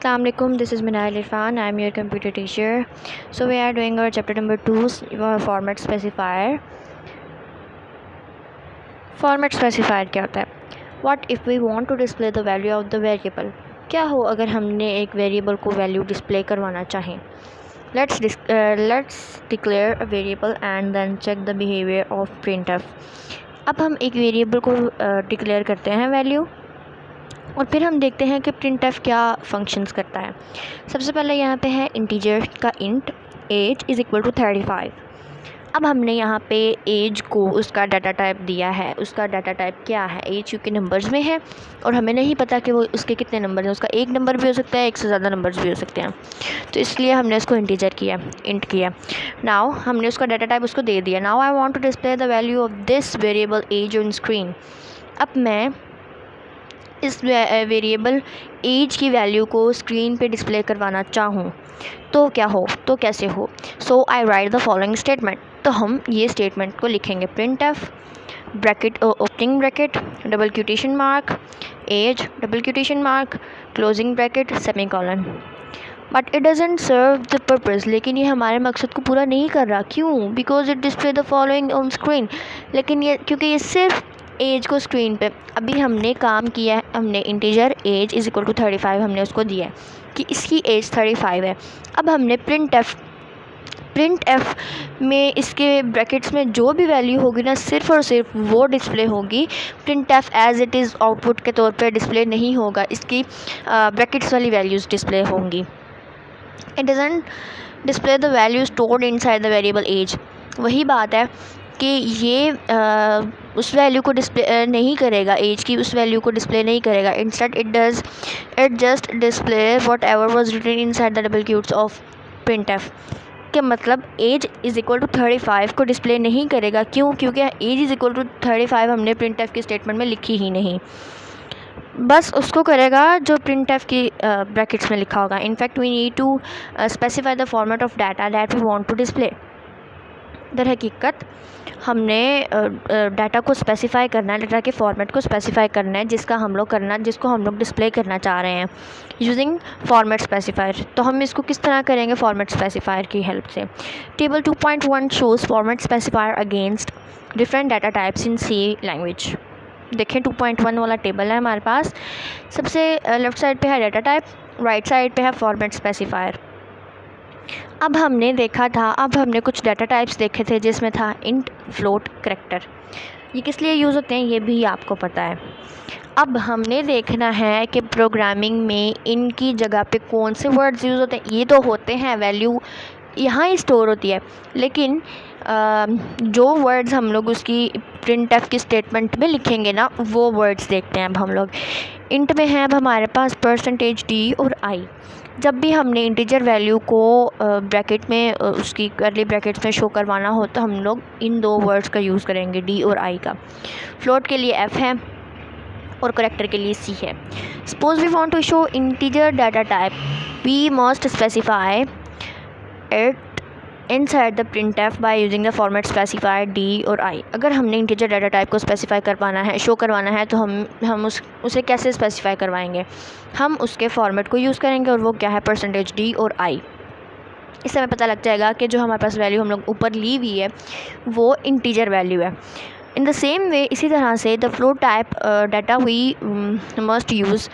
Assalamualaikum. This is Minal Irfan. I am your computer teacher. So we are doing our chapter number 2, format specifier. Format specifier क्या होता है? What if we want to display the value of the variable? क्या हो अगर हमने एक variable को value display करवाना चाहें? Let's declare a variable and then check the behavior of printf. अब हम एक वेरिएबल को डिक्लेयर करते हैं वैल्यू और फिर हम देखते हैं कि printf क्या फंक्शंस करता है। सबसे पहले यहाँ पे है इंटीजर का int age is equal to 35। अब हमने यहाँ पे एज को उसका डाटा टाइप दिया है। उसका डाटा टाइप क्या है? एज क्योंकि नंबर्स में है और हमें नहीं पता कि वो उसके कितने नंबर हैं। उसका एक नंबर भी हो सकता है, एक से ज़्यादा नंबर्स भी हो सकते हैं, तो इसलिए हमने उसको इंटीजर किया, इंट किया। नाउ हमने उसका डाटा टाइप उसको दे दिया। Now I want to display the value of this variable age on screen. अब मैं इस वेरिएबल एज की वैल्यू को स्क्रीन पे डिस्प्ले करवाना चाहूँ तो क्या हो, तो कैसे हो? So I write the following statement. तो हम ये स्टेटमेंट को लिखेंगे printf bracket opening bracket double quotation mark age double quotation mark closing bracket semicolon. But it doesn't serve the purpose. लेकिन ये हमारे मकसद को पूरा नहीं कर रहा। क्यों? Because it display the following on screen. लेकिन ये क्योंकि ये सिर्फ एज को स्क्रीन पे, अभी हमने काम किया है, हमने integer age is equal to 35 हमने उसको दिया है कि इसकी एज 35 है। अब हमने printf में इसके ब्रैकेट्स में जो भी वैल्यू होगी ना, सिर्फ और सिर्फ वो डिस्प्ले होगी। printf as it is output के तौर पे डिस्प्ले नहीं होगा, इसकी ब्रैकेट्स वाली वैल्यूज़ डिस्प्ले होंगी। It doesn't display the value stored inside the variable age. वही बात है कि ये उस वैल्यू को डिस्प्ले नहीं करेगा, एज की उस वैल्यू को डिस्प्ले नहीं करेगा। Instead it just display whatever was written inside the double quotes of printf। के मतलब एज इज़ इक्वल टू 35 को डिस्प्ले नहीं करेगा। क्यों? क्योंकि एज इज़ इक्वल टू 35 हमने printf की स्टेटमेंट में लिखी ही नहीं। बस उसको करेगा जो printf की ब्रैकेट्स में लिखा होगा। In fact we need to specify the format of data that we want to display. दर हकीकत हमने डाटा को स्पेसिफाई करना है, डाटा के फॉर्मेट को स्पेसिफाई करना है जिसको हम लोग डिस्प्ले करना चाह रहे हैं यूजिंग फॉर्मेट स्पेसिफायर। तो हम इसको किस तरह करेंगे? फॉर्मेट स्पेसिफायर की हेल्प से। Table 2.1 shows format specifier against different data types in C language. देखें 2.1 वाला टेबल है हमारे पास। सबसे लेफ़्ट साइड पे है डाटा टाइप, राइट साइड पे है फॉर्मेट स्पेसिफायर। अब हमने कुछ डाटा टाइप्स देखे थे जिसमें था इंट, फ्लोट, करैक्टर। ये किस लिए यूज़ होते हैं ये भी आपको पता है। अब हमने देखना है कि प्रोग्रामिंग में इनकी जगह पे कौन से वर्ड्स यूज़ होते हैं। ये तो होते हैं, वैल्यू यहाँ ही स्टोर होती है, लेकिन जो वर्ड्स हम लोग उसकी printf की स्टेटमेंट में लिखेंगे ना, वो वर्ड्स देखते हैं। अब हम लोग इंट में है, अब हमारे पास %d और i। जब भी हमने इंटीजर वैल्यू को ब्रैकेट में उसकी कर्ली ब्रैकेट्स में शो करवाना हो तो हम लोग इन दो वर्ड्स का यूज़ करेंगे, d और i का। फ्लोट के लिए f है और करैक्टर के लिए c है। Suppose we want to show integer data type, we must specify it inside the printf by using the format specifier d और i। अगर हमने इंटीजर डाटा टाइप को स्पेसिफाई करवाना है, शो करवाना है, तो हम उसे कैसे स्पेसिफाई करवाएंगे? हम उसके फॉर्मेट को यूज़ करेंगे और वो क्या है? %d और i। इससे हमें पता लग जाएगा कि जो हमारे पास वैल्यू हम लोग ऊपर ली हुई है वो इंटीजर वैल्यू है। इन द सेम वे, इसी तरह से the float type data we must use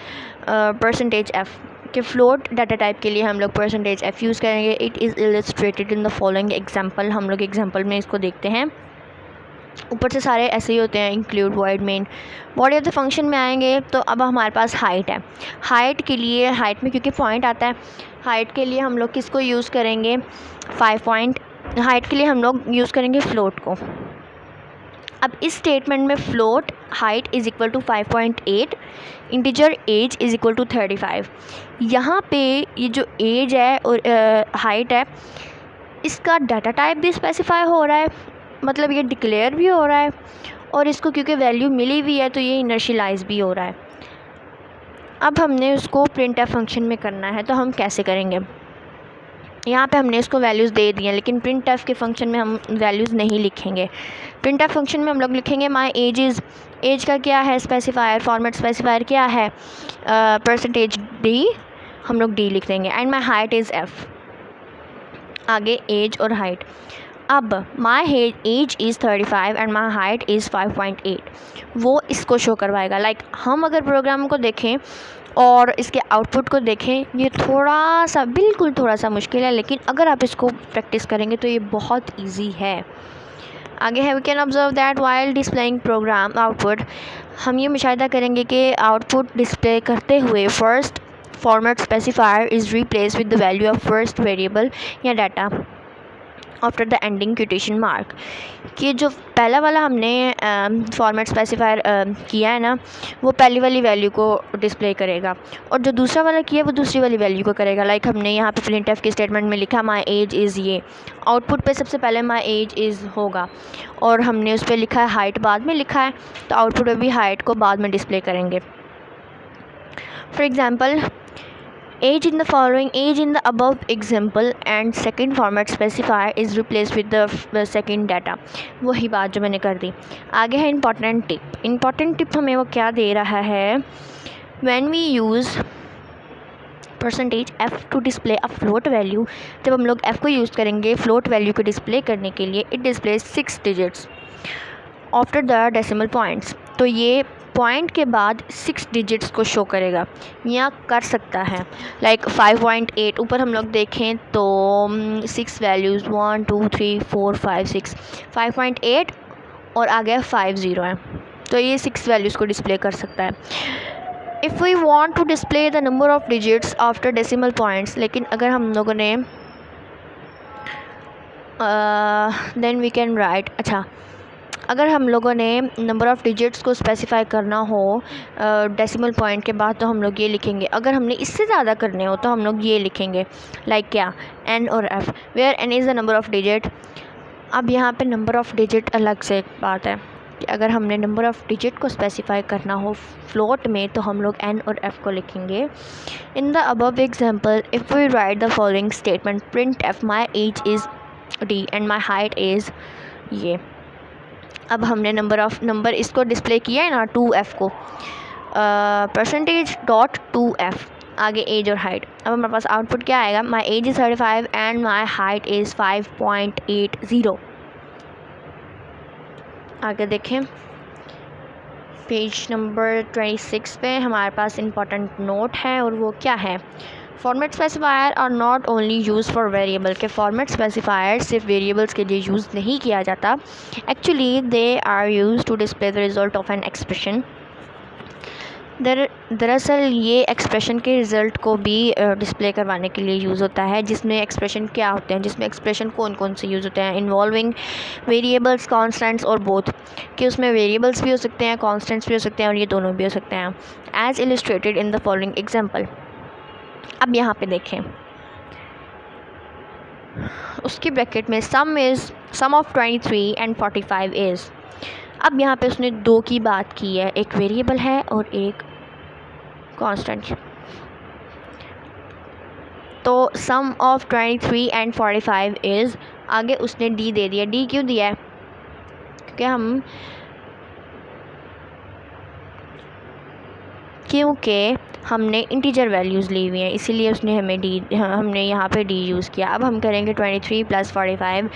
%f। कि फ्लोट डाटा टाइप के लिए हम लोग %f यूज़ करेंगे। It is illustrated in the following example. हम लोग एग्जांपल में इसको देखते हैं। ऊपर से सारे ऐसे ही होते हैं, include, void, main. Body of the function में आएंगे तो अब हमारे पास हाइट है। हाइट के लिए, हाइट में क्योंकि पॉइंट आता है, हाइट के लिए हम लोग किसको यूज़ करेंगे? 5 पॉइंट। हाइट के लिए हम लोग यूज़ करेंगे फ्लोट को। अब इस स्टेटमेंट में float height is equal to 5.8, integer age is equal to 35। यहाँ पे ये जो एज है और हाइट है, इसका डाटा टाइप भी स्पेसिफाई हो रहा है, मतलब ये डिक्लेयर भी हो रहा है, और इसको क्योंकि वैल्यू मिली हुई है तो ये इनिशियलाइज भी हो रहा है। अब हमने उसको printf फंक्शन में करना है, तो हम कैसे करेंगे? यहाँ पे हमने इसको वैल्यूज़ दे दी हैं, लेकिन printf के फंक्शन में हम वैल्यूज़ नहीं लिखेंगे। printf फंक्शन में हम लोग लिखेंगे माई एज इज़, एज का क्या है स्पेसिफायर, फॉर्मेट स्पेसिफायर क्या है? %d हम लोग डी लिख देंगे। And my height is F. आगे एज और हाइट। अब माई age is 35 and my height is 5.8, वो इसको शो करवाएगा। लाइक हम अगर प्रोग्राम को देखें और इसके आउटपुट को देखें, ये थोड़ा सा, बिल्कुल थोड़ा सा मुश्किल है, लेकिन अगर आप इसको प्रैक्टिस करेंगे तो ये बहुत ईजी है। आगे है we can observe that while displaying program output, हम ये मुशाहिदा करेंगे कि आउटपुट डिस्प्ले करते हुए first format specifier is replace with the value of first variable या data after the ending quotation mark, कि जो पहला वाला हमने फॉर्मेट स्पेसिफायर किया है ना, वो पहली वाली वैल्यू को डिस्प्ले करेगा, और जो दूसरा वाला किया है वो दूसरी वाली वैल्यू को करेगा। लाइक हमने यहाँ पे प्रिंटफ के स्टेटमेंट में लिखा माई एज इज़, ये आउटपुट पे सबसे पहले माई एज इज़ होगा, और हमने उस पर लिखा है हाइट बाद में लिखा है, तो आउटपुट में भी हाइट को बाद में डिस्प्ले करेंगे। For example, age in the following, age in the above example and second format specifier is replaced with the second data, वही बात जो मैंने कर दी। आगे है important tip। important tip हमें वो क्या दे रहा है, when we use % f to display a float value, जब हम लोग f को यूज़ करेंगे float value को डिस्प्ले करने के लिए, it displays 6 digits after the decimal points, तो ये पॉइंट के बाद 6 डिजिट्स को शो करेगा या कर सकता है। लाइक 5.8 ऊपर हम लोग देखें तो 6 वैल्यूज़ 1 2 3 4 5 6, 5.8 और आगे 50 है, तो ये 6 वैल्यूज़ को डिस्प्ले कर सकता है। If we want to display the number of digits after decimal points, लेकिन अगर हम लोगों ने देन वी कैन राइट, अच्छा अगर हम लोगों ने नंबर ऑफ़ डिजिट्स को स्पेसिफाई करना हो डेसिमल पॉइंट के बाद, तो हम लोग ये लिखेंगे। अगर हमने इससे ज़्यादा करने हो तो हम लोग ये लिखेंगे, लाइक क्या, एन और F, where N is the number of digit. अब यहाँ पे नंबर ऑफ़ डिजिट अलग से एक बात है कि अगर हमने नंबर ऑफ़ डिजिट को स्पेसिफाई करना हो फ्लोट में, तो हम लोग एन और एफ़ को लिखेंगे। In the above example, if we write the following statement, print F my age is D and my height is ये। अब हमने नंबर इसको डिस्प्ले किया है ना 2f को, %.2f, आगे एज और हाइट। अब हमारे पास आउटपुट क्या आएगा, माई age is 35 and my height is 5.80। आगे देखें पेज नंबर 26 पे हमारे पास इम्पॉर्टेंट नोट है, और वो क्या है, format specifier are not only use for variable, के फॉर्मेट स्पेसिफायर सिर्फ वेरिएबल्स के लिए यूज़ नहीं किया जाता, actually they are use to display the result of an expression. दरअसल ये एक्सप्रेशन के रिज़ल्ट को भी डिस्प्ले करवाने के लिए यूज़ होता है, जिसमें एक्सप्रेशन क्या होते हैं, जिसमें एक्सप्रेशन कौन कौन से यूज़ होते हैं, इन्वॉल्विंग वेरिएबल्स, कॉन्स्टेंट्स और बोथ, कि उसमें वेरिएबल्स भी हो सकते हैं, कॉन्स्टेंट्स भी हो सकते हैं, और ये दोनों भी हो सकते हैं, as illustrated in the following example. अब यहाँ पे देखें, उसकी ब्रैकेट में सम ऑफ 23 एंड 45 इज़। अब यहाँ पे उसने दो की बात की है, एक वेरिएबल है और एक कांस्टेंट। तो सम ऑफ 23 एंड 45 इज़, आगे उसने डी दे दिया। डी क्यों दिया है, क्योंकि हमने इंटीजर वैल्यूज़ ली हुई हैं, इसीलिए उसने हमने यहाँ पे डी यूज़ किया। अब हम करेंगे 23 + 45।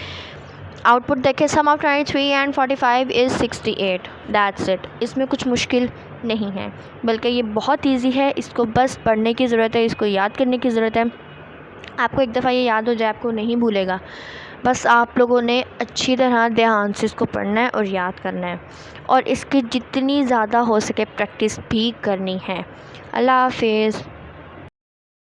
आउटपुट देखें, sum of 23 and 45 is 68, that's it. इसमें कुछ मुश्किल नहीं है, बल्कि ये बहुत इजी है, इसको बस पढ़ने की ज़रूरत है, इसको याद करने की ज़रूरत है। आपको एक दफ़ा ये याद हो जाए, आपको नहीं भूलेगा। बस आप लोगों ने अच्छी तरह ध्यान से इसको पढ़ना है और याद करना है, और इसकी जितनी ज़्यादा हो सके प्रैक्टिस भी करनी है। अल्लाह हाफिज़।